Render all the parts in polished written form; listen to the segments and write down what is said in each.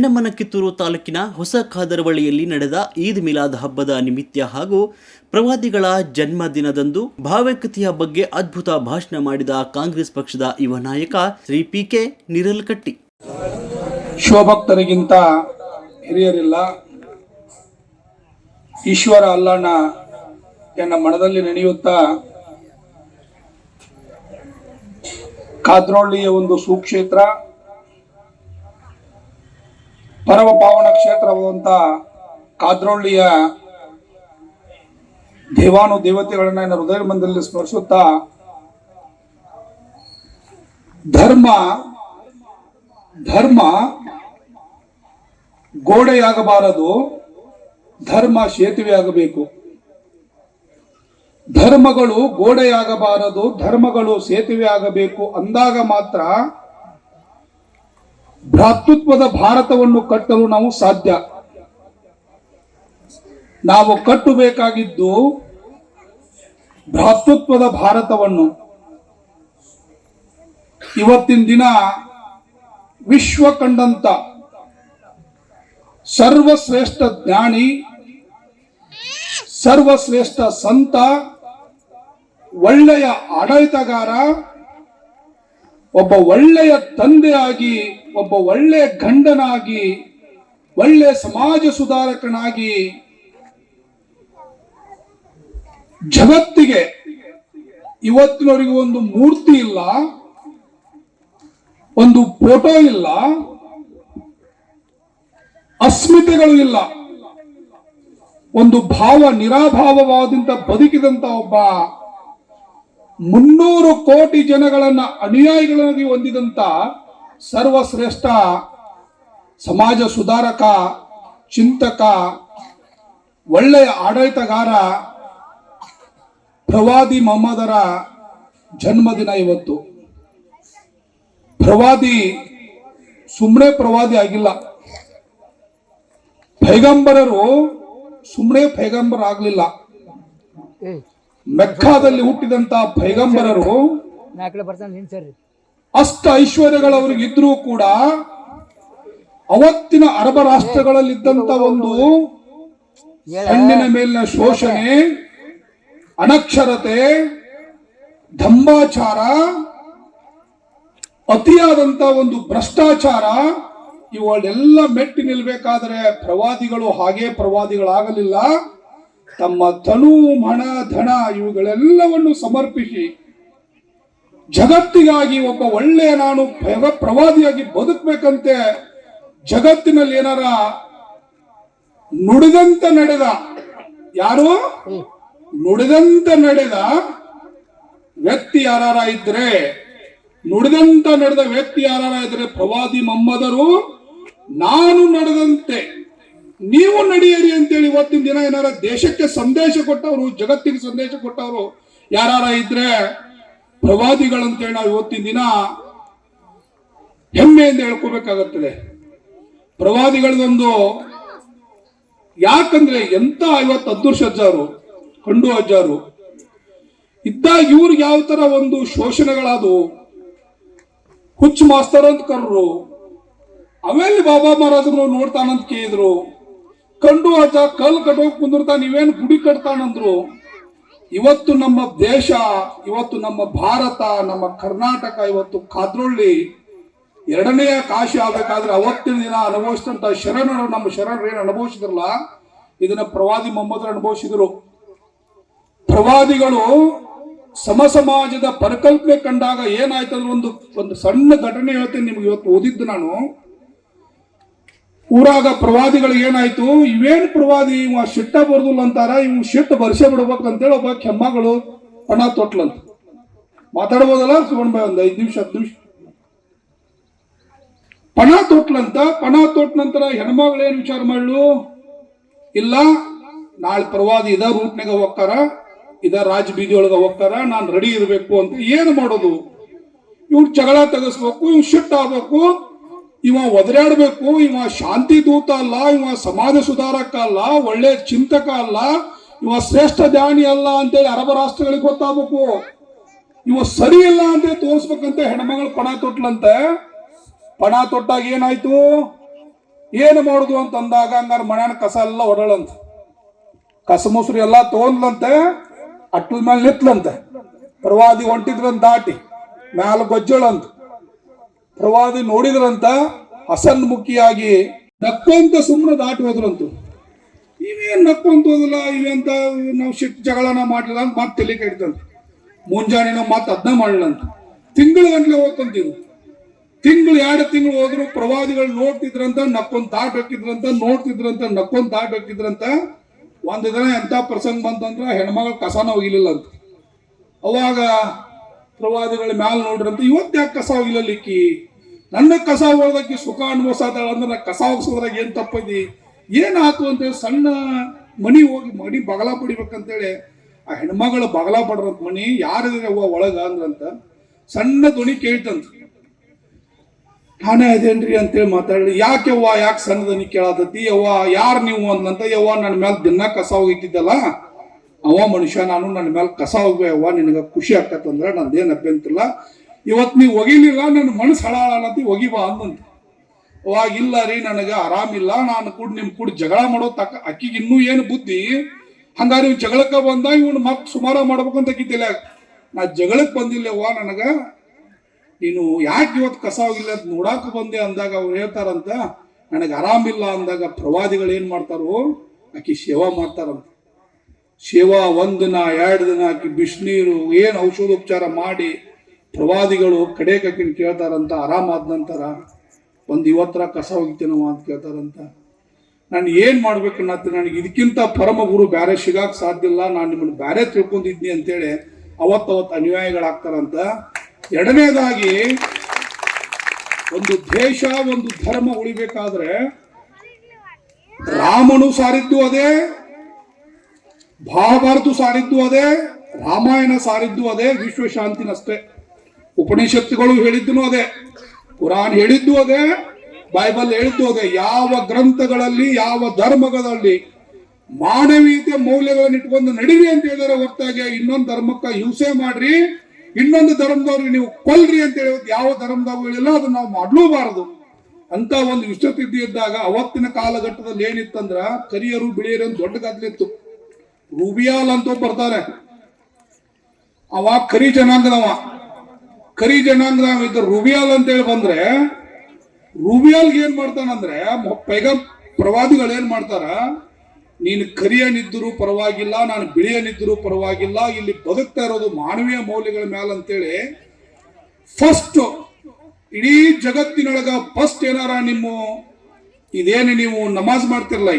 ಚೆನ್ನಮ್ಮನ-ಕಿತ್ತೂರು ತಾಲೂಕಿನ ಹೊಸ ಖಾದರವಳ್ಳಿಯಲ್ಲಿ ನಡೆದ ಈದ್ ಮಿಲಾದ್ ಹಬ್ಬದ ನಿಮಿತ್ತ ಹಾಗೂ ಪ್ರವಾದಿಗಳ ಜನ್ಮದಿನದಂದು ಭಾವೈಕ್ಯತೆಯ ಬಗ್ಗೆ ಅದ್ಭುತ ಭಾಷಣ ಮಾಡಿದ ಕಾಂಗ್ರೆಸ್ ಪಕ್ಷದ ಯುವ ನಾಯಕ ಶ್ರೀ ಪಿ.ಕೆ. ನಿರಲಕಟ್ಟಿ. ಶಿವಭಕ್ತರಿಗಿಂತ ಹಿರಿಯರಿಲ್ಲ. ಈಶ್ವರ ಅಲ್ಲಣ್ಣ ಎನ್ನ ಮನದಲ್ಲಿ ನೆನೆಯುತ್ತಾ ಖಾದ್ರವಳ್ಳಿಯ ಒಂದು ಸುಕ್ಷೇತ್ರ, ಪರಮ ಪಾವನ ಕ್ಷೇತ್ರವಾದಂಥ ಖಾದ್ರವಳ್ಳಿಯ ದೇವಾನು ದೇವತೆಗಳನ್ನ ಹೃದಯ ಮಂದಿರದಲ್ಲಿ ಸ್ಮರಿಸುತ್ತಾ, ಧರ್ಮ ಗೋಡೆಯಾಗಬಾರದು, ಧರ್ಮ ಸೇತುವೆಯಾಗಬೇಕು. ಧರ್ಮಗಳು ಗೋಡೆಯಾಗಬಾರದು, ಧರ್ಮಗಳು ಸೇತುವೆ ಆಗಬೇಕು ಅಂದಾಗ ಮಾತ್ರ ಭ್ರಾತೃತ್ವದ ಭಾರತವನ್ನು ಕಟ್ಟಲು ನಾವು ಸಾಧ್ಯ. ನಾವು ಕಟ್ಟಬೇಕಾಗಿದ್ದು ಭ್ರಾತೃತ್ವದ ಭಾರತವನ್ನು. ಇವತ್ತಿನ ದಿನ ವಿಶ್ವ ಕಂಡಂತ ಸರ್ವಶ್ರೇಷ್ಠ ಜ್ಞಾನಿ, ಸರ್ವಶ್ರೇಷ್ಠ ಸಂತ, ಒಳ್ಳೆಯ ಆಡಳಿತಗಾರ, ಒಬ್ಬ ಒಳ್ಳೆಯ ತಂದೆಯಾಗಿ, ಒಬ್ಬ ಒಳ್ಳೆಯ ಗಂಡನಾಗಿ, ಒಳ್ಳೆಯ ಸಮಾಜ ಸುಧಾರಕನಾಗಿ ಜಗತ್ತಿಗೆ ಇವತ್ತಿನವರೆಗೂ ಒಂದು ಮೂರ್ತಿ ಇಲ್ಲ, ಒಂದು ಫೋಟೋ ಇಲ್ಲ, ಅಸ್ಮಿತೆಗಳು ಇಲ್ಲ, ಒಂದು ನಿರಾಭಾವವಾದಂತ ಬದುಕಿದಂತ ಒಬ್ಬ 300 ಕೋಟಿ ಜನಗಳನ್ನ ಅನುಯಾಯಿಗಳಾಗಿ ಹೊಂದಿದಂತ ಸರ್ವಶ್ರೇಷ್ಠ ಸಮಾಜ ಸುಧಾರಕ, ಚಿಂತಕ, ಒಳ್ಳೆಯ ಆಡಳಿತಗಾರ ಪ್ರವಾದಿ ಮೊಹಮ್ಮದರ ಜನ್ಮದಿನ ಇವತ್ತು. ಪ್ರವಾದಿ ಸುಮ್ಮನೆ ಪ್ರವಾದಿ ಆಗಿಲ್ಲ. ಪೈಗಂಬರರು ಸುಮ್ಮನೆ ಪೈಗಂಬರ ಆಗಲಿಲ್ಲ. ಮೆಕ್ಕಾದಲ್ಲಿ ಹುಟ್ಟಿದಂತ ಪೈಗಂಬರರು ಅಷ್ಟ ಐಶ್ವರ್ಯಗಳವರಿಗೆ ಇದ್ರೂ ಕೂಡ ಅವತ್ತಿನ ಅರಬ ರಾಷ್ಟ್ರಗಳಲ್ಲಿದ್ದಂತ ಒಂದು ಹೆಣ್ಣಿನ ಮೇಲಿನ ಶೋಷಣೆ, ಅನಕ್ಷರತೆ, ದಂಭಾಚಾರ, ಅತಿಯಾದಂತ ಒಂದು ಭ್ರಷ್ಟಾಚಾರ, ಇವುಗಳೆಲ್ಲ ಮೆಟ್ಟಿ ನಿಲ್ಬೇಕಾದರೆ ಪ್ರವಾದಿಗಳು ಹಾಗೆ ಪ್ರವಾದಿಗಳಾಗಲಿಲ್ಲ. ತಮ್ಮ ತನು, ಹಣ, ಧನ ಇವುಗಳೆಲ್ಲವನ್ನು ಸಮರ್ಪಿಸಿ ಜಗತ್ತಿಗಾಗಿ ಒಬ್ಬ ಒಳ್ಳೆಯ ನಾನು ಪ್ರವಾದಿಯಾಗಿ ಬದುಕಬೇಕಂತೆ ಜಗತ್ತಿನಲ್ಲಿ ಏನಾರ ನುಡಿದಂತ ನಡೆದ, ಯಾರು ನುಡಿದಂತ ನಡೆದ ವ್ಯಕ್ತಿ ಯಾರ ಇದ್ರೆ, ನುಡಿದಂತ ನಡೆದ ವ್ಯಕ್ತಿ ಯಾರ ಇದ್ರೆ ಪ್ರವಾದಿ ಮೊಹಮ್ಮದರು ನಾನು ನಡೆದಂತೆ ನೀವು ನಡೆಯಿರಿ ಅಂತೇಳಿ ಇವತ್ತಿನ ದಿನ ಏನಾರ ದೇಶಕ್ಕೆ ಸಂದೇಶ ಕೊಟ್ಟವರು, ಜಗತ್ತಿಗೆ ಸಂದೇಶ ಕೊಟ್ಟವರು ಯಾರ ಇದ್ರೆ ಪ್ರವಾದಿಗಳಂತೇಳಿ ನಾವು ಇವತ್ತಿನ ದಿನ ಹೆಮ್ಮೆಯಿಂದ ಹೇಳ್ಕೋಬೇಕಾಗುತ್ತದೆ. ಪ್ರವಾದಿಗಳದೊಂದು ಯಾಕಂದ್ರೆ ಎಂತ 50 ಅದೃಶ್ಯ ಅಜ್ಜಾರು, ಕಂಡು ಅಜ್ಜಾರು ಇದ್ದಾಗ ಇವ್ರಿಗೆ ಯಾವ ತರ ಒಂದು ಶೋಷಣೆಗಳಾದವು. ಹುಚ್ಚ ಮಾಸ್ತರ್ ಅಂತ ಕರ್ರು, ಆಮೇಲೆ ಬಾಬಾ ಮಹಾರಾಜರು ನೋಡ್ತಾನಂತ ಕೇಳಿದ್ರು. ಕಂಡು ಅಜ್ಜ ಕಲ್ ಕಟ್ಟೋಕ್ ಕುಂದಿರ್ತಾನ, ನೀವೇನು ಗುಡಿ ಕಟ್ತಾನಂದ್ರು. ಇವತ್ತು ನಮ್ಮ ದೇಶ, ಇವತ್ತು ನಮ್ಮ ಭಾರತ, ನಮ್ಮ ಕರ್ನಾಟಕ ಇವತ್ತು ಖಾದ್ರವಳ್ಳಿ 2ನೇ ಕಾಶಿ ಆಗ್ಬೇಕಾದ್ರೆ ಅವತ್ತಿನ ದಿನ ಅನುಭವಿಸಿದಂತ ಶರಣರು, ನಮ್ಮ ಶರಣರು ಏನು ಅನುಭವಿಸಿದ್ರಲ್ಲ ಇದನ್ನ ಪ್ರವಾದಿ ಮೊಹಮ್ಮದ್ರು ಅನುಭವಿಸಿದ್ರು. ಪ್ರವಾದಿಗಳು ಸಮಾಜದ ಪರಿಕಲ್ಪನೆ ಕಂಡಾಗ ಏನಾಯ್ತಂದ್ರೆ ಒಂದು ಸಣ್ಣ ಘಟನೆ ಹೇಳ್ತೇನೆ ನಿಮ್ಗೆ. ಇವತ್ತು ಓದಿದ್ದು ನಾನು ಊರಾಗ ಪ್ರವಾದಿಗಳಿಗೆ ಏನಾಯ್ತು, ಇವೇನು ಪ್ರವಾದಿ ಇವ ಶಿಟ್ಟ ಬರ್ದಿಲ್ಲ ಅಂತಾರ, ಇವ್ ಶಿಟ್ಟ ಬರ್ಸೆ ಬಿಡ್ಬೇಕಂತೇಳಿ ಒಬ್ಬ ಕೆಮ್ಮಗಳು ಪಣ ತೊಟ್ಲಂತ. ಮಾತಾಡ್ಬೋದಲ್ಲ ಸುವರ್ಣ ಭಾಯ್, ಒಂದು 5 ನಿಮಿಷ 10 ನಿಮಿಷ. ಪಣ ತೊಟ್ಲಂತ. ಪಣ ತೊಟ್ಟ ನಂತರ ಹೆಣ್ಮಗಳು ಏನ್ ವಿಚಾರ ಮಾಡ್ಲು, ಇಲ್ಲ ನಾಳೆ ಪ್ರವಾದಿ ಇದ ರೂಟ್ನಾಗ ಹೋಗ್ತಾರ, ಇದ ರಾಜ ಬೀದಿ ಒಳಗ ಹೋಗ್ತಾರ, ನಾನು ರೆಡಿ ಇರಬೇಕು ಅಂತ. ಏನು ಮಾಡೋದು, ಇವ್ರು ಜಗಳ ತೆಗೆಸ್ಬೇಕು, ಇವ್ ಶಿಟ್ ಆಗ್ಬೇಕು, ಇವ ಒದರಾಡ್ಬೇಕು, ಇವ ಶಾಂತಿ ದೂತ ಅಲ್ಲ, ಇವ ಸಮಾಜ ಸುಧಾರಕ ಅಲ್ಲ, ಒಳ್ಳೆ ಚಿಂತಕ ಅಲ್ಲ, ಇವ ಶ್ರೇಷ್ಠ ಜ್ಞಾನಿ ಅಲ್ಲ ಅಂತೇಳಿ ಅರಬ ರಾಷ್ಟ್ರಗಳಿಗೆ ಗೊತ್ತಾಗಬೇಕು. ಇವ ಸರಿ ಇಲ್ಲ ಅಂತ ತೋರಿಸ್ಬೇಕಂತ ಹೆಣ್ಮಗಳು ಪಣ ತೊಟ್ಲಂತೆ. ಪಣ ತೊಟ್ಟಾಗ ಏನಾಯ್ತು, ಏನು ಮಾಡುದು ಅಂತ ಅಂದಾಗ ಹಂಗಾರ ಮನ್ಯಾನ ಕಸ ಎಲ್ಲ ಹೊಡಳಂತ, ಕಸ ಮುಸ್ರಿ ಎಲ್ಲ ತಗೊಂಡ್ಲಂತೆ, ಅಟ್ಲ ಮೇಲೆ ನಿತ್ಲಂತೆ. ಪ್ರವಾದಿ ಹೊಂಟಿದ್ರಂತ ದಾಟಿ ಮ್ಯಾಲ ಗೊಜ್ಜಳಂತ. ಪ್ರವಾದಿ ನೋಡಿದ್ರಂತ, ಹಸನ್ಮುಖಿಯಾಗಿ ನಕ್ಕೊಂತ ಸುಮ್ಮನೆ ದಾಟಿ ಹೋದ್ರಂತು. ಇವೇನ್ ನಕ್ಕೊಂತ ಹೋದಿಲ್ಲ, ಇವೆಂತ ನಾವು ಜಗಳನ ಮಾಡ್ಲಿಲ್ಲ ಅಂತ ಮತ್ತೆ ತಲೆ ಕೆಡ್ತಂತ. ಮುಂಜಾನೆ ನಾವು ಮತ್ತೆ ಅದನ್ನ ಮಾಡಲಂತ. ತಿಂಗಳ ಗಂಟ್ಲೆ ಹೋಗ್ತಂತಿದ್ರು. ತಿಂಗಳು 2 ತಿಂಗಳು ಹೋದ್ರು ಪ್ರವಾದಿಗಳು ನೋಡ್ತಿದ್ರಂತ, ನಕ್ಕೊಂದ್ ದಾಟ್ ಹಾಕಿದ್ರಂತ, ನೋಡ್ತಿದ್ರಂತ, ನಕ್ಕೊಂದ್ ದಾಟ್ ಹಾಕಿದ್ರಂತ. ಒಂದು ದಿನ ಎಂತ ಪ್ರಸಂಗ ಬಂತಂದ್ರ ಹೆಣ್ಮಗಳ ಕಸನ ಒಗಿಲಿಲ್ಲ ಅಂತ. ಅವಾಗ ಪ್ರವಾದಿಗಳ ಮ್ಯಾಲ ನೋಡ್ರಂತ, ಇವತ್ತು ಯಾಕೆ ಕಸ ಒಗಿಲಿಕ್ಕಿ, ನನ್ನ ಕಸ ಹೋಗೋದಕ್ಕೆ ಸುಖ ಅನುಭವಿಸತಾಳ ಅಂದ್ರೆ ಕಸ ಹೋಗಿಸೋದ್ರಾಗ ಏನ್ ತಪ್ಪೈತಿ, ಏನ್ ಆತು ಅಂತೇಳಿ ಸಣ್ಣ ಮನಿ ಹೋಗಿ ಮನಿ ಬಗಲ ಪಡಿಬೇಕಂತೇಳಿ ಆ ಹೆಣ್ಮಗಳು ಬಗಲ ಪಡ್ರಂತ. ಮನಿ ಯಾರಿದ್ರೆ ಅವ್ವ ಒಳಗ ಅಂದ್ರಂತ. ಸಣ್ಣ ಧ್ವನಿ ಕೇಳ್ತಂತ, ನಾನೇ ಅದೇನ್ರಿ ಅಂತೇಳಿ ಮಾತಾಡಿ, ಯಾಕೆ ಅವ್ವ ಯಾಕೆ ಸಣ್ಣ ಧ್ವನಿ ಕೇಳತತಿ, ಅವ್ವ ಯಾರು ನೀವು ಅಂದಂತ. ಯವ್ವ ನನ್ನ ಮೇಲೆ ದಿನ ಕಸ ಹೋಗಿತ್ತಿದ್ದಲ್ಲ ಅವ ಮನುಷ್ಯ, ನಾನು ನನ್ನ ಮೇಲೆ ಕಸ ಹೋಗ್ಬೇವ, ನಿನಗ ಖುಷಿ ಆಕತ್ತಂದ್ರ ನಂದೇನ್ ಅಭ್ಯಂತಿಲ್ಲ, ಇವತ್ ನೀವು ಒಗಿಲಿಲ್ಲ ನನ್ನ ಮನಸ್ಸು ಹಳಾಳತಿ, ಒಗಿಬಾ ಅಂದಂತ. ಅವಾಗ ಇಲ್ಲ ರೀ ನನಗ ಆರಾಮಿಲ್ಲ, ನಾನು ಕೂಡ ನಿಮ್ ಕೂಡ ಜಗಳ ಮಾಡೋ ತಕ್ಕ ಅಕ್ಕಿಗೆ ಇನ್ನೂ ಏನು ಬುದ್ಧಿ, ಹಂಗಾರೆ ನೀವು ಜಗಳಕ್ಕ ಬಂದಾಗ ಇವ್ನು ಮತ್ ಸುಮಾರ ಮಾಡ್ಬೇಕಂತ ಅಕ್ಕಿತಿಲ್ಲ. ನಾ ಜಗಳಕ್ಕೆ ಬಂದಿಲ್ಲವ್ವ, ನನಗ ನೀನು ಯಾಕೆ ಇವತ್ತು ಕಸ ಹೋಗಿಲ್ಲ ಅಂತ ನೋಡಾಕ ಬಂದೆ ಅಂದಾಗ ಅವ್ರು ಹೇಳ್ತಾರಂತ, ನನಗೆ ಆರಾಮಿಲ್ಲ ಅಂದಾಗ ಪ್ರವಾದಿಗಳು ಏನ್ ಮಾಡ್ತಾರೋ ಆಕಿ ಸೇವಾ ಮಾಡ್ತಾರಂತ. ಸೇವಾ 1 ದಿನ 2 ದಿನ ಆಕಿ ಬಿಸಿನೀರು ಏನ್ ಔಷಧೋಪಚಾರ ಮಾಡಿ ಪ್ರವಾದಿಗಳು ಕಡೆಕಕ್ಕಿನ ಕೇಳ್ತಾರಂತ. ಆರಾಮಾದ ನಂತರ ಇವತ್ತರ ಕಸ ಹೋಗಿತೇನವ ಅಂತ ಕೇಳ್ತಾರಂತ. ನಾನು ಏನ್ ಮಾಡ್ಬೇಕು ಅನ್ನತ್ತೆ, ನನಗೆ ಇದಕ್ಕಿಂತ ಪರಮ ಗುರು ಬ್ಯಾರೆ ಸಿಗಾಕ್ ಸಾಧ್ಯ ಇಲ್ಲ, ನಾನು ನಿಮ್ಮನ್ನು ಬ್ಯಾರೆ ತಿಳ್ಕೊಂಡಿದ್ನಿ ಅಂತೇಳಿ ಅವತ್ತವತ್ತು ಅನ್ಯಾಯಗಳಾಗ್ತಾರಂತ. ಎರಡನೇದಾಗಿ, ಒಂದು ದೇಶ ಒಂದು ಧರ್ಮ ಉಳಿಬೇಕಾದ್ರೆ ರಾಮನು ಸಾರಿದ್ದು ಅದೇ, ಮಹಾಭಾರತ ಸಾರಿದ್ದು ಅದೇ, ರಾಮಾಯಣ ಸಾರಿದ್ದು ಅದೇ, ವಿಶ್ವಶಾಂತಿನಷ್ಟೇ. ಉಪನಿಷತ್ತುಗಳು ಹೇಳಿದ್ದು ಅದೇ, ಕುರಾನ್ ಹೇಳಿದ್ದು ಅದೇ, ಬೈಬಲ್ ಹೇಳಿದ್ದು ಅದೇ. ಯಾವ ಗ್ರಂಥಗಳಲ್ಲಿ ಯಾವ ಧರ್ಮಗಳಲ್ಲಿ ಮಾನವೀಯತೆ ಮೌಲ್ಯಗಳನ್ನು ಇಟ್ಕೊಂಡು ನಡೀರಿ ಅಂತ ಹೇಳಿದ್ರೆ ಹೊರತಾಗಿ ಇನ್ನೊಂದು ಧರ್ಮಕ್ಕ ಹಿಂಸೆ ಮಾಡ್ರಿ, ಇನ್ನೊಂದು ಧರ್ಮದವ್ರಿಗೆ ನೀವು ಕೊಲ್ರಿ ಅಂತ ಹೇಳೋದು ಯಾವ ಧರ್ಮದವ್ರು ಹೇಳಿಲ್ಲ, ಅದನ್ನ ನಾವು ಮಾಡ್ಲೂಬಾರದು ಅಂತ ಒಂದು ವಿಶ್ವಸಿದ್ಧಿ ಇದ್ದಾಗ. ಅವತ್ತಿನ ಕಾಲಘಟ್ಟದಲ್ಲಿ ಏನಿತ್ತಂದ್ರ ಕರಿಯರು ಬಿಳಿಯರು ಅಂತ ದೊಡ್ಡ ಗದ್ದಲಿತ್ತು. ರೂಬಿಯಾಲ್ ಅಂತ ಬರ್ತಾರೆ, ಅವ ಕರಿ ಜನಾಂಗದವ. ಕರಿ ಜನಾಂಗದವ ಇದ್ದ ರೂಬಿಯಾಲ್ ಅಂತ ಹೇಳಿ ಬಂದ್ರೆ, ರೂಬಿಯಾಲ್ಗೆ ಏನ್ ಮಾಡ್ತಾನಂದ್ರೆ ಪ್ರವಾದಿಗಳು ಏನ್ ಮಾಡ್ತಾರ, ನೀನು ಕರಿಯನಿದ್ದರೂ ಪರವಾಗಿಲ್ಲ, ನಾನು ಬಿಳಿಯನಿದ್ದರೂ ಪರವಾಗಿಲ್ಲ, ಇಲ್ಲಿ ಬದುಕ್ತಾ ಇರೋದು ಮಾನವೀಯ ಮೌಲ್ಯಗಳ ಮೇಲೆ ಅಂತೇಳಿ ಫಸ್ಟ್ ಇಡೀ ಜಗತ್ತಿನೊಳಗ ಫಸ್ಟ್ ಏನಾರ ನಿಮ್ಮ ಇದೇನು ನೀವು ನಮಾಜ್ ಮಾಡ್ತಿರಲ್ಲ,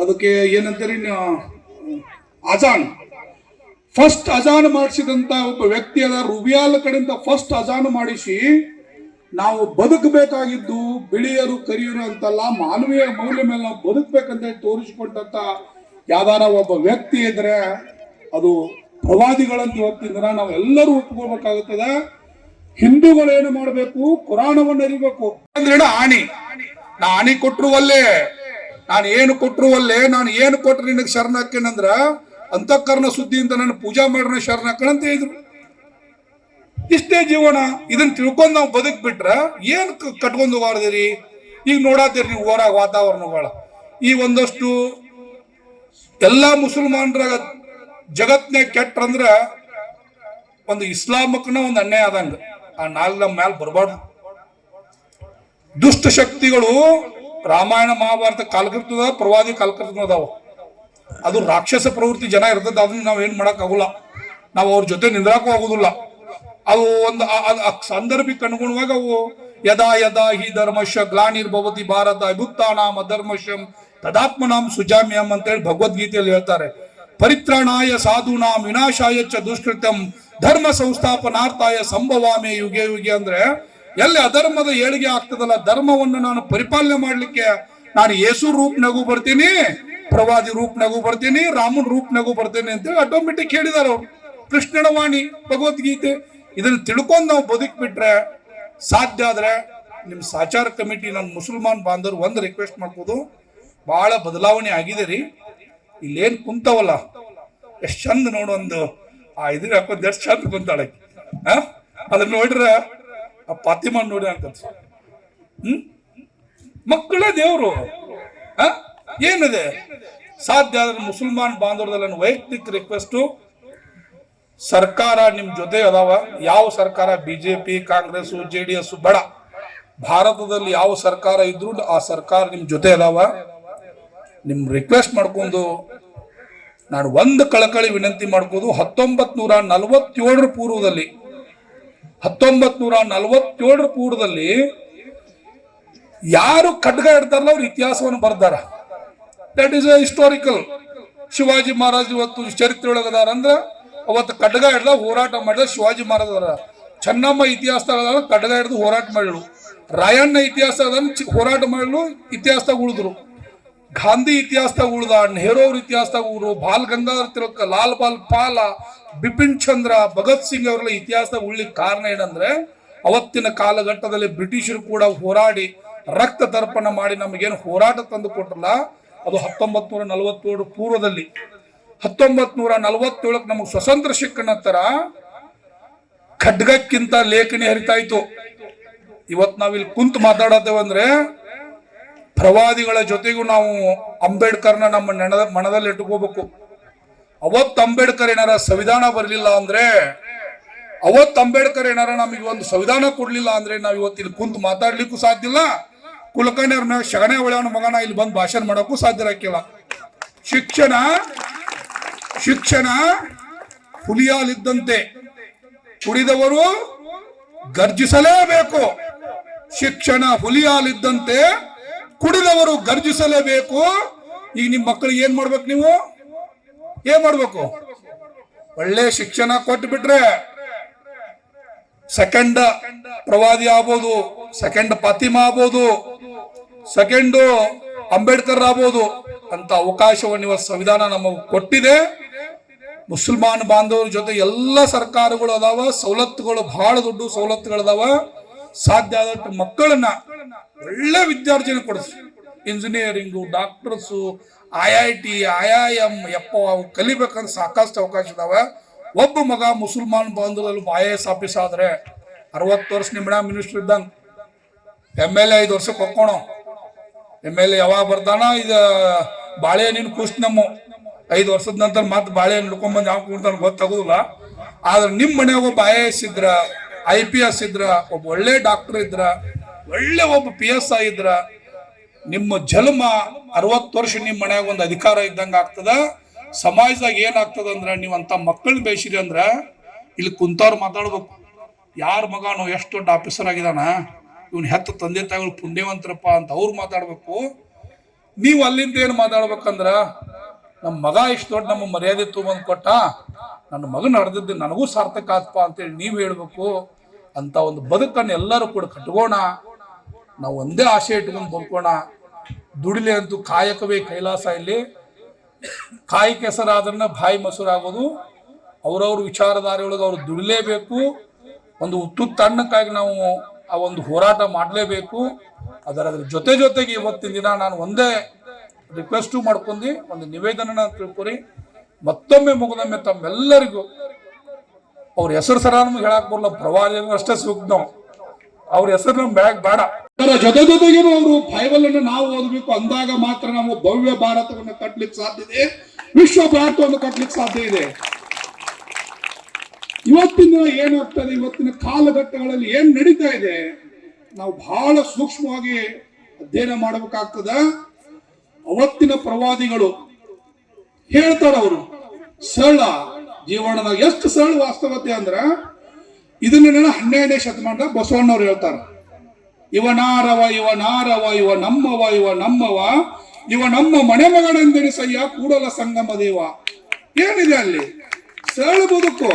ಅದಕ್ಕೆ ಏನಂತೀರಿ ಅಜಾನ್, ಫಸ್ಟ್ ಅಜಾನ್ ಮಾಡಿಸಿದಂತ ಒಬ್ಬ ವ್ಯಕ್ತಿ ಅದ ರೂಬಿಯಾಲ್ ಕಡೆಯಿಂದ ಫಸ್ಟ್ ಅಜಾನ್ ಮಾಡಿಸಿ, ನಾವು ಬದುಕಬೇಕಾಗಿದ್ದು ಬಿಳಿಯರು ಕರಿಯರು ಅಂತಲ್ಲ, ಮಾನವೀಯ ಮೌಲ್ಯ ಮೇಲೆ ನಾವು ಬದುಕಬೇಕಂತ ತೋರಿಸಿಕೊಂಡಂತ ಯಾವ್ದಾರ ಒಬ್ಬ ವ್ಯಕ್ತಿ ಇದ್ರೆ ಅದು ಪ್ರವಾದಿಗಳಂತ ಇವತ್ತಿಂದ ನಾವು ಎಲ್ಲರೂ ಒಪ್ಕೋಬೇಕಾಗುತ್ತದೆ. ಹಿಂದೂಗಳು ಏನು ಮಾಡಬೇಕು, ಕುರಾನವನ್ನು ಅರಿಬೇಕು. ಅಂದ್ರೆ ಆಣಿ, ನಾ ಆಣಿ ಕೊಟ್ರು ಅಲ್ಲೇ, ನಾನು ಏನು ಕೊಟ್ರು ಅಲ್ಲೇ, ನಾನು ಏನು ಕೊಟ್ರೆ ನಿನಗೆ ಶರಣ ಹಾಕೇನಂದ್ರ ಅಂತಃಕರಣ ಶುದ್ಧಿಯಿಂದ ನನ್ನ ಪೂಜಾ ಮಾಡ್ರ ಶರಣ ಹಾಕಣಂತ ಹೇಳಿದ್ರು. ಇಷ್ಟೇ ಜೀವನ. ಇದನ್ನ ತಿಳ್ಕೊಂಡು ನಾವು ಬದುಕ್ ಬಿಟ್ರ ಏನ್ ಕಟ್ಕೊಂಡು ಹೋಗಾರ್ದಿರಿ. ಈಗ ನೋಡಾತೀರಿ ನೀವು ಊರಾಗ ವಾತಾವರಣಗಳ, ಈ ಒಂದಷ್ಟು ಎಲ್ಲಾ ಮುಸಲ್ಮಾನರ ಜಗತ್ನಾಗ ಕೆಟ್ರಂದ್ರ ಒಂದು ಇಸ್ಲಾಮಕ್ಕನ ಒಂದು ಅನ್ಯಾಯ ಆದಂಗ. ಆ ನಾಲ್ಕು ಮ್ಯಾಲ ಬರಬಾರ್ದು. ದುಷ್ಟ ಶಕ್ತಿಗಳು ರಾಮಾಯಣ ಮಹಾಭಾರತ ಕಾಲಕೃತದ, ಪ್ರವಾದಿ ಕಾಲಕೃತ ಅದಾವ. ಅದು ರಾಕ್ಷಸ ಪ್ರವೃತ್ತಿ ಜನ ಇರ್ತದ, ಅದನ್ನ ನಾವ್ ಏನ್ ಮಾಡಕ್ ಆಗುಲ್ಲ, ನಾವು ಅವ್ರ ಜೊತೆ ನಿಂದ್ರಾಕೂ ಆಗುದಿಲ್ಲ. ಅವು ಒಂದು ಸಂದರ್ಭಕ್ಕೆ ಅನುಗುಣವಾಗಿ ಅವು ಯದಾ ಯದಾ ಹಿ ಧರ್ಮಶ ಗ್ಲಾನಿರ್ಭವತಿ ಭಾರತ ಅಭ್ಯುತ್ಥಾನಾಂ ಅಧರ್ಮಶಂ ತದಾತ್ಮನಾಂ ಸುಜಾಮ್ಯಂ ಅಂತೇಳಿ ಭಗವದ್ಗೀತೆಯಲ್ಲಿ ಹೇಳ್ತಾರೆ. ಪರಿತ್ರಾಣಾಯ ಸಾಧೂನಾಂ ವಿನಾಶಾಯ ಚ ದುಷ್ಕೃತಂ ಧರ್ಮ ಸಂಸ್ಥಾಪನಾರ್ಥಾಯ ಸಂಭವಾಮೆ ಯುಗೆ ಯುಗೆ ಅಂದ್ರೆ ಎಲ್ಲಿ ಅಧರ್ಮದ ಏಳಿಗೆ ಆಗ್ತದಲ್ಲ, ಧರ್ಮವನ್ನು ನಾನು ಪರಿಪಾಲನೆ ಮಾಡ್ಲಿಕ್ಕೆ ನಾನು ಯೇಸು ರೂಪ್ನಾಗೂ ಬರ್ತೀನಿ, ಪ್ರವಾದಿ ರೂಪ್ನಾಗೂ ಬರ್ತೀನಿ, ರಾಮನ್ ರೂಪ್ನಾಗೂ ಬರ್ತೀನಿ ಅಂತೇಳಿ ಆಟೋಮೆಟಿಕ್ ಹೇಳಿದಾರ ಅವ್ರು. ಕೃಷ್ಣನ ವಾಣಿ ಭಗವದ್ಗೀತೆ. ಇದನ್ನ ತಿಳ್ಕೊಂಡು ನಾವು ಬದುಕ್ ಬಿಟ್ರೆ ಸಾಧ್ಯ ಆದ್ರೆ ನಿಮ್ ಸಾಚಾರ ಕಮಿಟಿ ನನ್ನ ಮುಸಲ್ಮಾನ್ ಬಾಂಧವರು ಒಂದು ರಿಕ್ವೆಸ್ಟ್ ಮಾಡ್ಬೋದು, ಬಹಳ ಬದಲಾವಣೆ ಆಗಿದೆ ರೀ. ಇಲ್ಲೇನ್ ಕುಂತವಲ್ಲ ಎಷ್ಟ್ ಚಂದ ನೋಡು, ಒಂದು ಇದ್ರ ಹಾಕೊಂಡ್ ಎಷ್ಟು ಚಂದ ಕುಂತಾಳೆ. ಅದನ್ನ ನೋಡ್ರ ಆ ಫಾತಿಮಾ ನೋಡಿ ಅನ್ಕತ್. ಮಕ್ಕಳೇ ದೇವರು. ಏನಿದೆ ಸಾಧ್ಯ ಆದ್ರೆ ಮುಸಲ್ಮಾನ್ ಬಾಂಧವರದಲ್ಲಿ ನನ್ನ ವೈಯಕ್ತಿಕ ರಿಕ್ವೆಸ್ಟು, ಸರ್ಕಾರ ನಿಮ್ ಜೊತೆ ಅದಾವ. ಯಾವ ಸರ್ಕಾರ, ಬಿಜೆಪಿ, ಕಾಂಗ್ರೆಸ್, JDS ಬೇಡ, ಭಾರತದಲ್ಲಿ ಯಾವ ಸರ್ಕಾರ ಇದ್ರು ಆ ಸರ್ಕಾರ ನಿಮ್ ಜೊತೆ ಅದಾವ. ನಿಮ್ ರಿಕ್ವೆಸ್ಟ್ ಮಾಡ್ಕೊಂಡು ನಾನು ಒಂದು ಕಳಕಳಿ ವಿನಂತಿ ಮಾಡ್ಕೋದು, 1947 ಪೂರ್ವದಲ್ಲಿ 1947 ಪೂರ್ವದಲ್ಲಿ ಯಾರು ಖಡ್ಗ ಇಡ್ತಾರಲ್ಲ ಅವ್ರ ಇತಿಹಾಸವನ್ನು ಬರ್ದಾರ. That is A historical. Shivaji Maharaj ಇವತ್ತು ಚರಿತ್ರೆ ಒಳಗದಾರ ಅಂದ್ರೆ ಅವತ್ತು ಖಡ್ಗ ಹಿಡ್ದ ಹೋರಾಟ ಮಾಡಿದ ಶಿವಾಜಿ ಮಹಾರಾಜರ. ಚೆನ್ನಮ್ಮ ಇತಿಹಾಸದಾಗ ಖಡ್ಗ ಹಿಡಿದು ಹೋರಾಟ ಮಾಡಿದ್ರು. ರಾಯಣ್ಣ ಇತಿಹಾಸದಾಗ ಹೋರಾಟ ಮಾಡಲು ಇತಿಹಾಸದಾಗ ಉಳಿದ್ರು. ಗಾಂಧಿ ಇತಿಹಾಸದಾಗ ಉಳ್ದ, ನೆಹರು ಅವ್ರ ಇತಿಹಾಸದಾಗ ಉಳಿದ್ರು, ಬಾಲ್ ಗಂಗಾಧರ ತಿಲಕ್, ಲಾಲ್ ಬಾಲ್ ಪಾಲ, ಬಿಪಿನ್ ಚಂದ್ರ, ಭಗತ್ ಸಿಂಗ್ ಅವರೆಲ್ಲ ಇತಿಹಾಸದಾಗ ಉಳ್ಲಿಕ್ಕೆ ಕಾರಣ ಏನಂದ್ರೆ ಅವತ್ತಿನ ಕಾಲಘಟ್ಟದಲ್ಲಿ ಬ್ರಿಟಿಷರು ಕೂಡ ಹೋರಾಡಿ ರಕ್ತ ತರ್ಪಣ ಮಾಡಿ ನಮಗೇನು ಹೋರಾಟ ತಂದು ಕೊಟ್ರಲ್ಲ, ಅದು 1947 ಪೂರ್ವದಲ್ಲಿ. 1947 ನಮಗೆ ಸ್ವತಂತ್ರ ಸಿಕ್ಕ ನಂತರ ಖಡ್ಗಕ್ಕಿಂತ ಲೇಖನಿ ಹರಿತಾ ಇತ್ತು. ಇವತ್ತು ನಾವಿಲ್ಲಿ ಕುಂತು ಮಾತಾಡತ್ತೇವಂದ್ರೆ ಪ್ರವಾದಿಗಳ ಜೊತೆಗೂ ನಾವು ಅಂಬೇಡ್ಕರ್ನ ನಮ್ಮ ಮನದಲ್ಲಿ ಇಟ್ಕೋಬೇಕು. ಅವತ್ತು ಅಂಬೇಡ್ಕರ್ ಏನಾರ ಸಂವಿಧಾನ ಬರಲಿಲ್ಲ ಅಂದ್ರೆ, ಅವತ್ತು ಅಂಬೇಡ್ಕರ್ ಏನಾರ ನಮಗೆ ಒಂದು ಸಂವಿಧಾನ ಕೊಡ್ಲಿಲ್ಲ ಅಂದ್ರೆ ನಾವು ಇವತ್ತಿಲ್ಲಿ ಕುಂತು ಮಾತಾಡ್ಲಿಕ್ಕೂ ಸಾಧ್ಯ ಇಲ್ಲ. ಕುಲಕರ್ಣಿ ಅವ್ರ ಮ್ಯಾಗ ಶಗಣೆ ಒಳ್ಳೆಯವನ ಮಗನ ಇಲ್ಲಿ ಬಂದು ಭಾಷಣ ಮಾಡೋಕ್ಕೂ ಸಾಧ್ಯ ಹಾಕಿಲ್ಲ. ಶಿಕ್ಷಣ ಹುಲಿಯಾಲಿದ್ದಂತೆ, ಕುಡಿದವರು ಗರ್ಜಿಸಲೇಬೇಕು. ಶಿಕ್ಷಣ ಹುಲಿಯಾಲಿದ್ದಂತೆ, ಕುಡಿದವರು ಗರ್ಜಿಸಲೇಬೇಕು. ಈಗ ನಿಮ್ಮ ಮಕ್ಕಳಿಗೆ ಏನ್ ಮಾಡ್ಬೇಕು? ನೀವು ಏನ್ ಮಾಡ್ಬೇಕು? ಒಳ್ಳೆ ಶಿಕ್ಷಣ ಕೊಟ್ಟು ಬಿಟ್ರೆ ಸೆಕೆಂಡ್ ಪ್ರವಾದಿ ಆಗ್ಬೋದು, ಸೆಕೆಂಡ್ ಫಾತಿಮಾ ಆಗ್ಬೋದು, ಸೆಕೆಂಡ್ ಅಂಬೇಡ್ಕರ್ ಆಗ್ಬೋದು ಅಂತ ಅವಕಾಶವನ್ನು ಇವತ್ತು ಸಂವಿಧಾನ ನಮಗೆ ಕೊಟ್ಟಿದೆ. ಮುಸಲ್ಮಾನ್ ಬಾಂಧವರ ಜೊತೆ ಎಲ್ಲ ಸರ್ಕಾರಗಳು ಅದಾವ, ಸವಲತ್ತುಗಳು ಬಹಳ ದೊಡ್ಡ ಸವಲತ್ತುಗಳದಾವ. ಸಾಧ್ಯ ಆದಷ್ಟು ಮಕ್ಕಳನ್ನ ಒಳ್ಳೆ ವಿದ್ಯಾರ್ಜನೆ ಕೊಡಿಸಿ, ಇಂಜಿನಿಯರಿಂಗು, ಡಾಕ್ಟರ್ಸು, IIT, IIM ಕಲಿಬೇಕಂದ್ರೆ ಸಾಕಷ್ಟು ಅವಕಾಶ ಇದಾವ. ಒಬ್ಬ ಮಗ ಮುಸಲ್ಮಾನ್ ಬಾಂಧವರಲ್ಲಿ IAS ಆಫೀಸ್ ಆದ್ರೆ 60 ವರ್ಷ ನಿಮ್ನ ಮಿನಿಸ್ಟರ್ ಇದ್ದಂಗ, MLA 5 ವರ್ಷಕ್ಕೆ ಹೋಗೋಣ. MLA ಯಾವಾಗ ಬರ್ತಾನ? ಇದು ಬಾಳೆಹಣ್ಣಿನ ಖುಷಿ ನಮ್ಮ 5 ವರ್ಷದ ನಂತರ ಮತ್ತೆ ಬಾಳೆಹಣ್ಣು ಹಿಡ್ಕೊಂಡ್ಬಂದು ಯಾವ ಕೊಡ್ತಾನೆ ಗೊತ್ತಾಗೋದಿಲ್ಲ. ಆದ್ರೆ ನಿಮ್ಮ ಮನೆಯಾಗ ಒಬ್ಬ IAS ಇದ್ರ, IPS ಇದ್ರ, ಒಬ್ಬ ಒಳ್ಳೆ ಡಾಕ್ಟರ್ ಇದ್ರ, ಒಳ್ಳೆ ಒಬ್ಬ PSI ಇದ್ರ, ನಿಮ್ಮ ಜನ್ಮ 60 ವರ್ಷ ನಿಮ್ಮ ಮನ್ಯಾಗ ಒಂದು ಅಧಿಕಾರ ಇದ್ದಂಗ ಆಗ್ತದ. ಸಮಾಜದಾಗ ಏನಾಗ್ತದ ಅಂದ್ರ, ನೀವಂತ ಮಕ್ಕಳನ್ನ ಬೇಯಿಸಿರಿ ಅಂದ್ರ ಇಲ್ಲಿ ಕುಂತವ್ರು ಮಾತಾಡ್ಬೇಕು. ಯಾರ ಮಗನು ಎಷ್ಟು ದೊಡ್ಡ ಆಫೀಸರ್ ಆಗಿದಾನ, ಇವನ್ ಹೆತ್ತ ತಂದೆ ತಾಯಿಗಳು ಪುಣ್ಯವಂತರಪ್ಪ ಅಂತ ಅವ್ರು ಮಾತಾಡ್ಬೇಕು. ನೀವು ಅಲ್ಲಿಂದ ಏನು ಮಾತಾಡ್ಬೇಕಂದ್ರ, ನಮ್ಮ ಮಗ ಇಷ್ಟು ದೊಡ್ಡ ನಮ್ಮ ಮರ್ಯಾದೆ ತಗೊಂಡ್ ಕೊಟ್ಟ, ನನ್ನ ಮಗನ ನಡೆದಿದ್ದು ನನಗೂ ಸಾರ್ಥಕ ಆತ್ಪ ಅಂತೇಳಿ ನೀವು ಹೇಳ್ಬೇಕು. ಅಂತ ಒಂದು ಬದುಕನ್ನು ಎಲ್ಲರೂ ಕೂಡ ಕಟ್ಕೋಣ. ನಾವು ಒಂದೇ ಆಸೆ ಇಟ್ಕೊಂಡು ಬದುಕೋಣ. ದುಡಿಲೆ ಅಂತೂ ಕಾಯಕವೇ ಕೈಲಾಸ. ಇಲ್ಲಿ ಕಾಯಿ ಕೆಸರಾದ್ರನ್ನ ಬಾಯಿ ಮೊಸರಾಗೋದು. ಅವ್ರವ್ರ ವಿಚಾರಧಾರೆಯೊಳಗೆ ಅವ್ರು ದುಡಿಲೇಬೇಕು. ಒಂದು ಉತ್ತುತ್ತಣ್ಣಕ್ಕಾಗಿ ನಾವು ಆ ಒಂದು ಹೋರಾಟ ಮಾಡಲೇಬೇಕು. ಅದರ ಜೊತೆಗೆ ಇವತ್ತಿನ ದಿನ ನಾನು ಒಂದೇ ರಿಕ್ವೆಸ್ಟು ಮಾಡ್ಕೊಂಡು ಒಂದು ನಿವೇದನ ತಿಳ್ಕೊರಿ. ಮತ್ತೊಮ್ಮೆ ಮುಗಿದೊಮ್ಮೆ ತಮ್ಮೆಲ್ಲರಿಗೂ ಅವ್ರ ಹೆಸರು ಸರ ನಮ್ಗೆ ಹೇಳಕ್ ಬರಲ್ಲ, ಪ್ರವಾದಿ ಅಷ್ಟೇ ಸೂಕ್ತ. ನಾವು ಅವ್ರ ಹೆಸರು ನಮ್ ಬ್ಯಾಗ್ ಬೇಡ. ಅದರ ಜೊತೆಗೇನು ಅವರು ಬೈಬಲ್ ಅನ್ನು ನಾವು ಓದಬೇಕು. ಅಂದಾಗ ಮಾತ್ರ ನಾವು ಭವ್ಯ ಭಾರತವನ್ನು ಕಟ್ಟಲಿಕ್ಕೆ ಸಾಧ್ಯ ಇದೆ, ವಿಶ್ವ ಭಾರತವನ್ನು ಕಟ್ಟಲಿಕ್ಕೆ ಸಾಧ್ಯ ಇದೆ. ಇವತ್ತಿನ ಏನಾಗ್ತದೆ, ಇವತ್ತಿನ ಕಾಲಘಟ್ಟಗಳಲ್ಲಿ ಏನ್ ನಡೀತಾ ಇದೆ, ನಾವು ಬಹಳ ಸೂಕ್ಷ್ಮವಾಗಿ ಅಧ್ಯಯನ ಮಾಡಬೇಕಾಗ್ತದ. ಅವತ್ತಿನ ಪ್ರವಾದಿಗಳು ಹೇಳ್ತಾರ, ಅವರು ಸರಳ ಜೀವನದಾಗ ಎಷ್ಟು ಸರಳ ವಾಸ್ತವತೆ ಅಂದ್ರ, ಇದನ್ನ 12ನೇ ಶತಮಾನದಾಗ ಬಸವಣ್ಣವ್ರು ಹೇಳ್ತಾರ. ಇವನಾರವ ಇವನಾರವ ಇವ ನಮ್ಮವ ಇವ ನಮ್ಮವ ಇವ ನಮ್ಮ ಮನೆ ಮಗನೆಂದೆನಿಸಯ್ಯ ಕೂಡಲ ಸಂಗಮ ದೇವ. ಏನಿದೆ ಅಲ್ಲಿ? ಸರಳ ಬದುಕು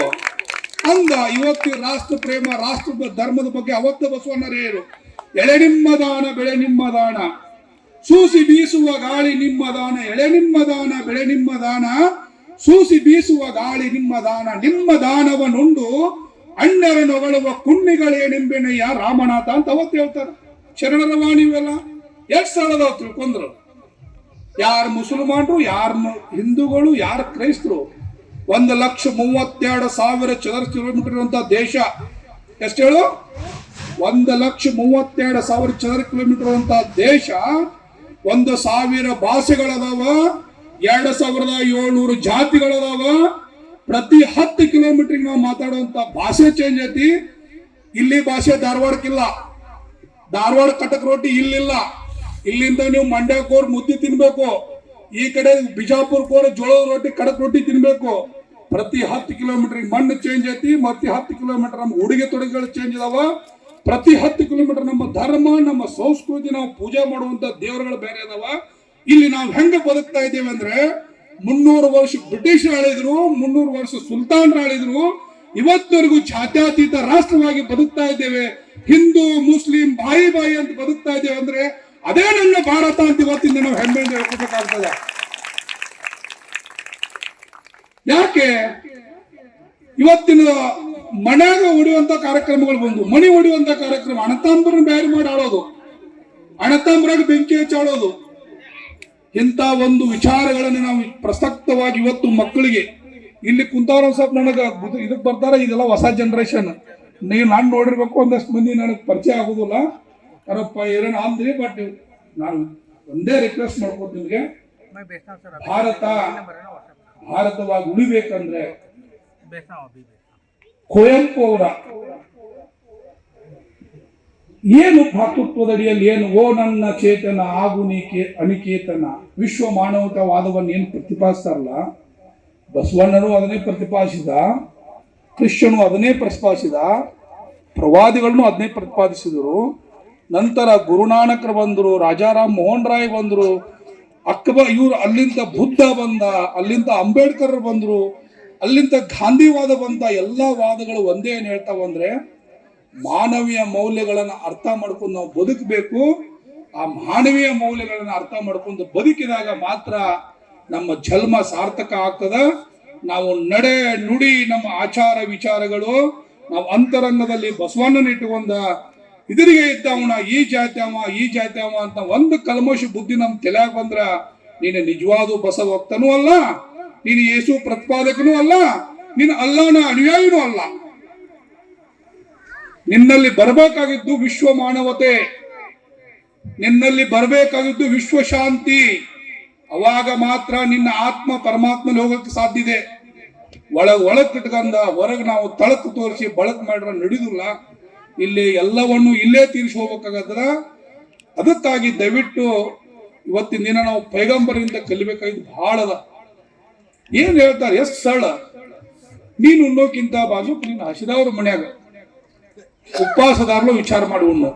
ಅಂದ. ಇವತ್ತು ರಾಷ್ಟ್ರ ಪ್ರೇಮ, ರಾಷ್ಟ್ರ ಧರ್ಮದ ಬಗ್ಗೆ ಅವತ್ತು ಬಸವಣ್ಣರು ಹೇಳು. ಎಳೆ ನಿಮ್ಮ ದಾನ ಬೆಳೆ ನಿಮ್ಮ ದಾನ, ಸೂಸಿ ಬೀಸುವ ಗಾಳಿ ನಿಮ್ಮ ದಾನ, ಎಳೆ ನಿಮ್ಮ ದಾನ ಬೆಳೆ ನಿಮ್ಮ ದಾನ, ಸೂಸಿ ಬೀಸುವ ಗಾಳಿ ನಿಮ್ಮ ದಾನ, ನಿಮ್ಮ ದಾನವನ್ನುಂಡು ಅಣ್ಣರ ನೊಗಳುವ ಕುಣ್ಣಿಗಳೇನೆಂಬೆನಯ್ಯ ರಾಮನಾಥ ಅಂತ ಅವತ್ತು ಹೇಳ್ತಾರೆ. ಶರಣರ ವಾಣಿ ಇವೆಲ್ಲ ಎಷ್ಟು ಸರಳದಾವ್ ತಿಳ್ಕೊಂಡ್ರು. ಯಾರು ಮುಸಲ್ಮಾನರು, ಯಾರು ಹಿಂದೂಗಳು, ಯಾರು ಕ್ರೈಸ್ತರು. 1,32,000 ಚದರ ಕಿಲೋಮೀಟರ್ ಇರುವಂತ ದೇಶ. ಎಷ್ಟು ಹೇಳು? 1,32,000 ಚದರ ಕಿಲೋಮೀಟರ್ ಅಂತ ದೇಶ, 1,000 ಭಾಷೆಗಳದಾವ, 2,700 ಜಾತಿಗಳದಾವ. ಪ್ರತಿ 10 ಕಿಲೋಮೀಟರ್ ನಾವು ಮಾತಾಡುವಂತ ಭಾಷೆ ಚೇಂಜ್ ಐತಿ. ಇಲ್ಲಿ ಭಾಷೆ ಧಾರವಾಡಕ್ಕಿಲ್ಲ, ಧಾರವಾಡ ಕಟಕ್ ರೊಟ್ಟಿ ಇಲ್ಲಿಲ್ಲ. ಇಲ್ಲಿಂದ ನೀವು ಮಂಡ್ಯಕೋರ್ ಮುದ್ದೆ ತಿನ್ಬೇಕು, ಈ ಕಡೆ ಬಿಜಾಪುರ್ಕೋರ್ ಜೋಳದ ರೊಟ್ಟಿ ಕಡಕ್ ರೊಟ್ಟಿ ತಿನ್ಬೇಕು. ಪ್ರತಿ 10 ಕಿಲೋಮೀಟರ್ ಮಣ್ಣು ಚೇಂಜ್ ಐತಿ. ಮತ್ತೆ 10 ಕಿಲೋಮೀಟರ್ ನಮ್ಮ ಉಡುಗೆ ತೊಡುಗೆಗಳು ಚೇಂಜ್ ಅದಾವ. ಪ್ರತಿ 10 ಕಿಲೋಮೀಟರ್ ನಮ್ಮ ಧರ್ಮ, ನಮ್ಮ ಸಂಸ್ಕೃತಿ, ನಾವು ಪೂಜೆ ಮಾಡುವಂತ ದೇವರುಗಳು ಬೇರೆ ಅದಾವ. ಇಲ್ಲಿ ನಾವು ಹೆಂಗ ಬದುಕ್ತಾ ಇದ್ದೇವೆ ಅಂದ್ರೆ, 300 ವರ್ಷ ಬ್ರಿಟಿಷ್ ಆಳಿದ್ರು, 300 ವರ್ಷ ಸುಲ್ತಾನ್ರು ಆಳಿದ್ರು, ಇವತ್ತವರೆಗೂ ಜಾತ್ಯತೀತ ರಾಷ್ಟ್ರವಾಗಿ ಬದುಕ್ತಾ ಇದ್ದೇವೆ. ಹಿಂದೂ ಮುಸ್ಲಿಂ ಬಾಯಿ ಬಾಯಿ ಅಂತ ಬದುಕ್ತಾ ಇದ್ದೇವೆ ಅಂದ್ರೆ ಅದೇ ನನ್ನ ಭಾರತ ಅಂತ ಇವತ್ತಿಂದ ನಾವು ಹೆಮ್ಮೆಯಿಂದ ಹೇಳ್ಕೊಬೇಕಾಗ್ತದೆ. ಯಾಕೆ ಇವತ್ತಿನ ಮನ್ಯಾಗ ಹೊಡೆಯುವಂತ ಕಾರ್ಯಕ್ರಮಗಳು ಬಂದು, ಮಣಿ ಹೊಡೆಯುವಂತ ಕಾರ್ಯಕ್ರಮ, ಅಣತಾಂಬ್ರನ್ನ ಬ್ಯಾರಿ ಮಾಡಿ ಆಡೋದು, ಅಣತಾಂಬ್ರಾಗ ಬೆಂಕಿ ಹಚ್ಚಿ ಆಡೋದು, ಇಂಥ ಒಂದು ವಿಚಾರಗಳನ್ನು ನಾವು ಪ್ರಸಕ್ತವಾಗಿ ಇವತ್ತು ಮಕ್ಕಳಿಗೆ ಇಲ್ಲಿ ಕುಂತಾರ ಸ್ವಲ್ಪ ನನಗೆ ಇದಕ್ಕೆ ಬರ್ತಾರ. ಇದೆಲ್ಲ ಹೊಸ ಜನರೇಷನ್, ನಾನು ನೋಡಿರ್ಬೇಕು. ಒಂದಷ್ಟು ಮಂದಿ ನನಗೆ ಪರಿಚಯ ಆಗೋದಿಲ್ಲ, ಯಾರಪ್ಪ ಏನೇನು ಅಂದ್ರಿ. ಬಟ್ ನಾನು ಒಂದೇ ರಿಕ್ವೆಸ್ಟ್ ಮಾಡ್ಬೋದು ನಿಮಗೆ, ಭಾರತವಾಗಿ ಉಳಿಬೇಕಂದ್ರೆ ಕುವೆಂಪು ಅವರ ಏನು ಭಾತೃತ್ವದಡಿಯಲ್ಲಿ ಏನು ಓ ನನ್ನ ಚೇತನ ಆಗು ನೀಕೆ ಅನಿಕೇತನ ವಿಶ್ವ ಮಾನವತಾವಾದವನ್ನು ಏನು ಪ್ರತಿಪಾದಿಸ್ತಾರಲ್ಲ, ಬಸವಣ್ಣನು ಅದನ್ನೇ ಪ್ರತಿಪಾದಿಸಿದ, ಕ್ರಿಶ್ಚಿಯನು ಅದನ್ನೇ ಪ್ರತಿಪಾದಿಸಿದ, ಪ್ರವಾದಿಗಳನ್ನು ಅದನ್ನೇ ಪ್ರತಿಪಾದಿಸಿದರು. ನಂತರ ಗುರುನಾನಕರು ಬಂದರು, ರಾಜಾರಾಮ್ ಮೋಹನ್ ರಾಯ್ ಬಂದರು, ಇವರು ಅಲ್ಲಿಂದ ಬುದ್ಧ ಬಂದ, ಅಲ್ಲಿಂದ ಅಂಬೇಡ್ಕರ್ ಬಂದರು, ಅಲ್ಲಿಂದ ಗಾಂಧಿವಾದ ಬಂದ. ಎಲ್ಲ ವಾದಗಳು ಒಂದೇ ಏನ್ ಹೇಳ್ತಾವಂದ್ರೆ, ಮಾನವೀಯ ಮೌಲ್ಯಗಳನ್ನು ಅರ್ಥ ಮಾಡ್ಕೊಂಡು ನಾವು ಬದುಕಬೇಕು. ಆ ಮಾನವೀಯ ಮೌಲ್ಯಗಳನ್ನು ಅರ್ಥ ಮಾಡ್ಕೊಂಡು ಬದುಕಿದಾಗ ಮಾತ್ರ ನಮ್ಮ ಜನ್ಮ ಸಾರ್ಥಕ ಆಗ್ತದ. ನಾವು ನಡೆ ನುಡಿ, ನಮ್ಮ ಆಚಾರ ವಿಚಾರಗಳು, ನಾವು ಅಂತರಂಗದಲ್ಲಿ ಬಸವಣ್ಣನ ಇಟ್ಟುಕೊಂಡ ಇದರಿಗೆ ಇದ್ದವನ ಈ ಜಾತಿ ಅವ ಅಂತ ಒಂದು ಕಲ್ಮಶ ಬುದ್ಧಿ ನಮ್ ತಲೆಯಾಗ ಬಂದ್ರ, ನೀನು ನಿಜವಾದ ಬಸವ ಭಕ್ತನೂ ಅಲ್ಲ, ನೀನು ಯೇಸು ಪ್ರತಿಪಾದಕನೂ ಅಲ್ಲ, ನೀನು ಅಲ್ಲಾನ ಅನುಯಾಯಿನೂ ಅಲ್ಲ. ನಿನ್ನಲ್ಲಿ ಬರಬೇಕಾಗಿದ್ದು ವಿಶ್ವ ಮಾನವತೆ, ನಿನ್ನಲ್ಲಿ ಬರಬೇಕಾಗಿದ್ದು ವಿಶ್ವ ಶಾಂತಿ. ಅವಾಗ ಮಾತ್ರ ನಿನ್ನ ಆತ್ಮ ಪರಮಾತ್ಮಲ್ಲಿ ಹೋಗಕ್ಕೆ ಸಾಧ್ಯ ಇದೆ. ಒಳಗ್ ಇಟ್ಕೊಂಡ ಹೊರಗೆ ನಾವು ತಳಕ್ ತೋರಿಸಿ ಬಳಕ್ ಮಾಡ್ರ ನಡೆಯುದಿಲ್ಲ. ಇಲ್ಲಿ ಎಲ್ಲವನ್ನು ಇಲ್ಲೇ ತೀರಿಸಿ ಹೋಗ್ಬೇಕಾಗದ್ರ. ಅದಕ್ಕಾಗಿ ದಯವಿಟ್ಟು ಇವತ್ತಿನ ದಿನ ನಾವು ಪೈಗಂಬರಿಂದ ಕಲಿಬೇಕಾಗಿದ್ದು ಬಹಳ ಅದ. ಏನ್ ಹೇಳ್ತಾರೆ, ಎಸ್ ಸರಳ, ನೀನು ಉಣ್ಣೋಕ್ಕಿಂತ ಬಾಜು ನೀನು ಹಸಿದವ್ರ ಮನ್ಯಾಗ ಉಪವಾಸದಾರಲು ವಿಚಾರ ಮಾಡಿ ಉಣ್ಣು.